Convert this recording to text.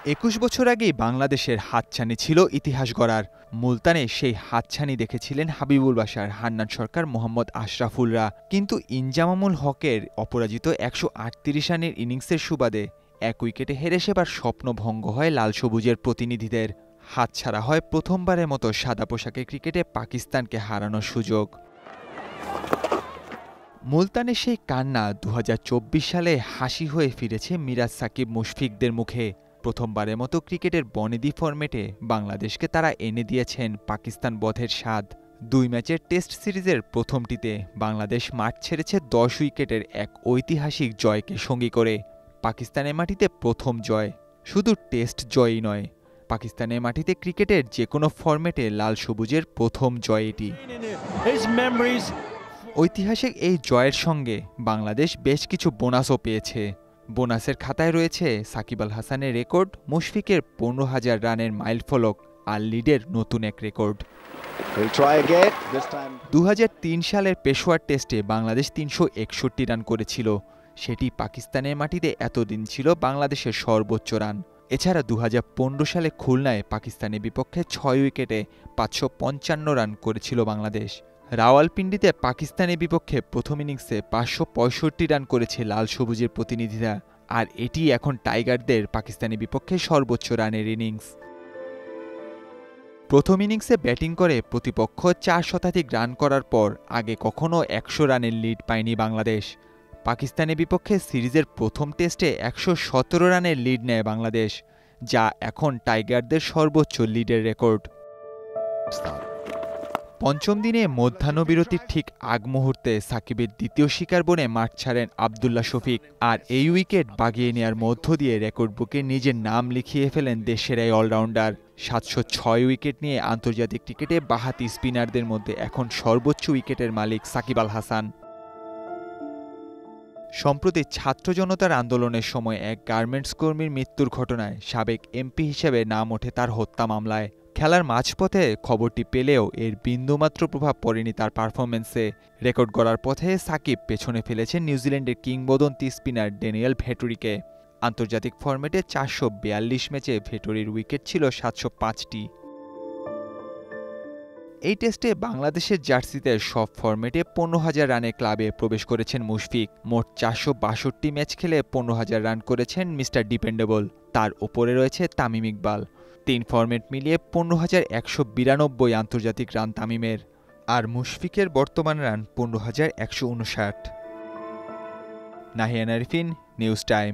২১ বছর আগেই বাংলাদেশের হাতছানি ছিল ইতিহাস গড়ার। মুলতানে সেই হাতছানি দেখেছিলেন হাবিবুল বাশার, হান্নান সরকার, মোহাম্মদ আশরাফুলরা। কিন্তু ইনজামামুল হকের অপরাজিত ১৩৮ রানের ইনিংসের সুবাদে এক উইকেটে হেরে সেবার স্বপ্নভঙ্গ হয় লাল সবুজের প্রতিনিধিদের। হাতছাড়া হয় প্রথমবারের মতো সাদা পোশাকে ক্রিকেটে পাকিস্তানকে হারানোর সুযোগ। মুলতানের সেই কান্না ২০২৪ সালে হাসি হয়ে ফিরেছে মিরাজ, সাকিব, মুশফিকদের মুখে। প্রথমবারের মতো ক্রিকেটের বনেদি ফরম্যাটে বাংলাদেশকে তারা এনে দিয়েছেন পাকিস্তান বধের স্বাদ। ২ ম্যাচের টেস্ট সিরিজের প্রথমটিতে বাংলাদেশ মাঠ ছেড়েছে ১০ উইকেটের এক ঐতিহাসিক জয়কে সঙ্গী করে। পাকিস্তানের মাটিতে প্রথম জয়, শুধু টেস্ট জয়ই নয়, পাকিস্তানের মাটিতে ক্রিকেটের যে কোনো ফরম্যাটে লাল সবুজের প্রথম জয় এটি। ঐতিহাসিক এই জয়ের সঙ্গে বাংলাদেশ বেশ কিছু বোনাসও পেয়েছে। বোনাসের খাতায় রয়েছে সাকিব আল হাসানের রেকর্ড, মুশফিকের ১৫,০০০ রানের মাইলফলক আর লিডের নতুন এক রেকর্ড। ২০০৩ সালের পেশোয়ার টেস্টে বাংলাদেশ ৩৬১ রান করেছিল। সেটি পাকিস্তানের মাটিতে এতদিন ছিল বাংলাদেশের সর্বোচ্চ রান। এছাড়া ২০১৫ সালে খুলনায় পাকিস্তানের বিপক্ষে ৬ উইকেটে ৫৫৫ রান করেছিল বাংলাদেশ। রাওয়ালপিন্ডিতে পাকিস্তানের বিপক্ষে প্রথম ইনিংসে ৫৬৫ রান করেছে লাল সবুজের প্রতিনিধিরা। আর এটি এখন টাইগারদের পাকিস্তানের বিপক্ষে সর্বোচ্চ রানের ইনিংস। প্রথম ইনিংসে ব্যাটিং করে প্রতিপক্ষ ৪ শতাধিক রান করার পর আগে কখনো ১০০ রানের লিড পায়নি বাংলাদেশ। পাকিস্তানের বিপক্ষে সিরিজের প্রথম টেস্টে ১১৭ রানের লিড নেয় বাংলাদেশ, যা এখন টাইগারদের সর্বোচ্চ লিডের রেকর্ড। পঞ্চম দিনে মধ্যাহ্নবিরতির ঠিক আগ মুহূর্তে সাকিবের দ্বিতীয় শিকার বনে মাঠ ছাড়েন আবদুল্লাহ শফিক। আর এই উইকেট বাগিয়ে নেয়ার মধ্য দিয়ে রেকর্ড বুকে নিজের নাম লিখিয়ে ফেলেন দেশের এই অলরাউন্ডার। ৭০৬ উইকেট নিয়ে আন্তর্জাতিক ক্রিকেটে বাঁহাতি স্পিনারদের মধ্যে এখন সর্বোচ্চ উইকেটের মালিক সাকিব আল হাসান। সম্প্রতি ছাত্র জনতার আন্দোলনের সময় এক গার্মেন্টস কর্মীর মৃত্যুর ঘটনায় সাবেক এমপি হিসেবে নাম ওঠে তার হত্যা মামলায়। খেলার মাঝপথে খবরটি পেলেও এর বিন্দুমাত্র প্রভাব পড়েনি তার পারফরম্যান্সে। রেকর্ড গড়ার পথে সাকিব পেছনে ফেলেছেন নিউজিল্যান্ডের কিংবদন্তি স্পিনার ড্যানিয়েল ভেটরিকে। আন্তর্জাতিক ফরম্যাটে ৪৪২ ম্যাচে ভেটরির উইকেট ছিল ৭০৫টি। এই টেস্টে বাংলাদেশের জার্সিতে সব ফরম্যাটে ১৫,০০০ রানের ক্লাবে প্রবেশ করেছেন মুশফিক। মোট ৪৬২ ম্যাচ খেলে ১৫,০০০ রান করেছেন মিস্টার ডিপেন্ডেবল। তার ওপরে রয়েছে তামিম ইকবাল। ৩ ফরম্যাট মিলিয়ে ১৫,১৯২ আন্তর্জাতিক রান তামিমের। আর মুশফিকের বর্তমান রান ১৫,১৫৯। Nahiyan Arifin, news time.